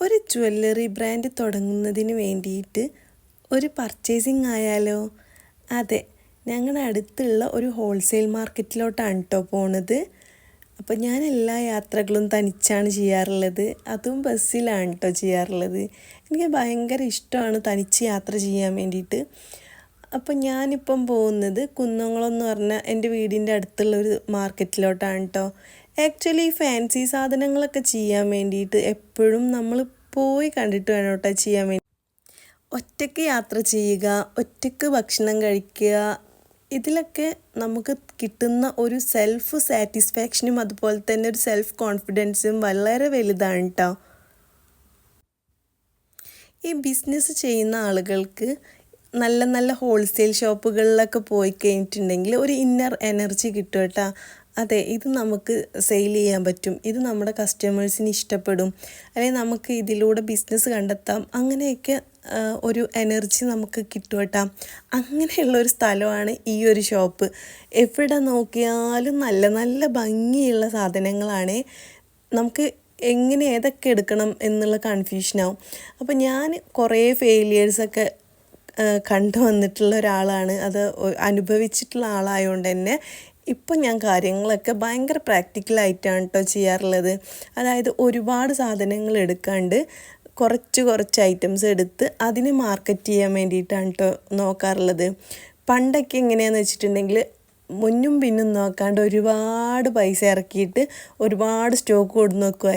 ഒരു jewellery brand തുടങ്ങുന്നതിന് വേണ്ടിയിട്ട് ഒരു പർച്ചേസിങ് ആയാലോ? അതെ, ഞങ്ങളുടെ അടുത്തുള്ള ഒരു ഹോൾസെയിൽ മാർക്കറ്റിലോട്ടാണ് കേട്ടോ പോണത്. അപ്പോൾ ഞാൻ എല്ലാ യാത്രകളും തനിച്ചാണ് ചെയ്യാറുള്ളത്, അതും ബസ്സിലാണ് കേട്ടോ ചെയ്യാറുള്ളത്. എനിക്ക് ഭയങ്കര ഇഷ്ടമാണ് തനിച്ച് യാത്ര ചെയ്യാൻ വേണ്ടിയിട്ട്. അപ്പം ഞാനിപ്പം പോകുന്നത് കുന്നംകുളം എന്ന് പറഞ്ഞ എൻ്റെ വീടിൻ്റെ അടുത്തുള്ളൊരു മാർക്കറ്റിലോട്ടാണ് കേട്ടോ. ആക്ച്വലി ഫാൻസി സാധനങ്ങളൊക്കെ ചെയ്യാൻ വേണ്ടിയിട്ട് എപ്പോഴും നമ്മൾ പോയി കണ്ടിട്ട് വേണം കേട്ടോ ചെയ്യാൻ വേണ്ടി. ഒറ്റയ്ക്ക് യാത്ര ചെയ്യുക, ഒറ്റയ്ക്ക് ഭക്ഷണം കഴിക്കുക, ഇതിലൊക്കെ നമുക്ക് കിട്ടുന്ന ഒരു സെൽഫ് സാറ്റിസ്ഫാക്ഷനും അതുപോലെ തന്നെ ഒരു സെൽഫ് കോൺഫിഡൻസും വളരെ വലുതാണ് കേട്ടോ. ഈ ബിസിനസ് ചെയ്യുന്ന ആളുകൾക്ക് നല്ല നല്ല ഹോൾസെയിൽ ഷോപ്പുകളിലൊക്കെ പോയി കഴിഞ്ഞിട്ടുണ്ടെങ്കിൽ ഒരു ഇന്നർ എനർജി കിട്ടും കേട്ടോ. അതെ, ഇത് നമുക്ക് സെയിൽ ചെയ്യാൻ പറ്റും, ഇത് നമ്മുടെ കസ്റ്റമേഴ്സിന് ഇഷ്ടപ്പെടും, അല്ലെങ്കിൽ നമുക്ക് ഇതിലൂടെ ബിസിനസ് കണ്ടെത്താം, അങ്ങനെയൊക്കെ ഒരു എനർജി നമുക്ക് കിട്ടും കേട്ടോ. അങ്ങനെയുള്ളൊരു സ്ഥലമാണ് ഈ ഒരു ഷോപ്പ്. എവിടെ നോക്കിയാലും നല്ല നല്ല ഭംഗിയുള്ള സാധനങ്ങളാണ്. നമുക്ക് എങ്ങനെ ഏതൊക്കെ എടുക്കണം എന്നുള്ള കൺഫ്യൂഷനാവും. അപ്പോൾ ഞാൻ കുറേ ഫെയിലിയേഴ്സൊക്കെ കണ്ടു വന്നിട്ടുള്ള ഒരാളാണ്, അത് അനുഭവിച്ചിട്ടുള്ള ആളായതുകൊണ്ട് തന്നെ ഇപ്പം ഞാൻ കാര്യങ്ങളൊക്കെ ഭയങ്കര പ്രാക്ടിക്കലായിട്ടാണ് കേട്ടോ ചെയ്യാറുള്ളത്. അതായത് ഒരുപാട് സാധനങ്ങൾ എടുക്കാണ്ട് കുറച്ച് ഐറ്റംസ് എടുത്ത് അതിനെ മാർക്കറ്റ് ചെയ്യാൻ വേണ്ടിയിട്ടാണ് കേട്ടോ നോക്കാറുള്ളത്. പണ്ടൊക്കെ എങ്ങനെയാണെന്ന് വെച്ചിട്ടുണ്ടെങ്കിൽ മുന്നും പിന്നും നോക്കാണ്ട് ഒരുപാട് പൈസ ഇറക്കിയിട്ട് ഒരുപാട് സ്റ്റോക്ക് കൊടുന്ന് വെക്കുമായിരുന്നു.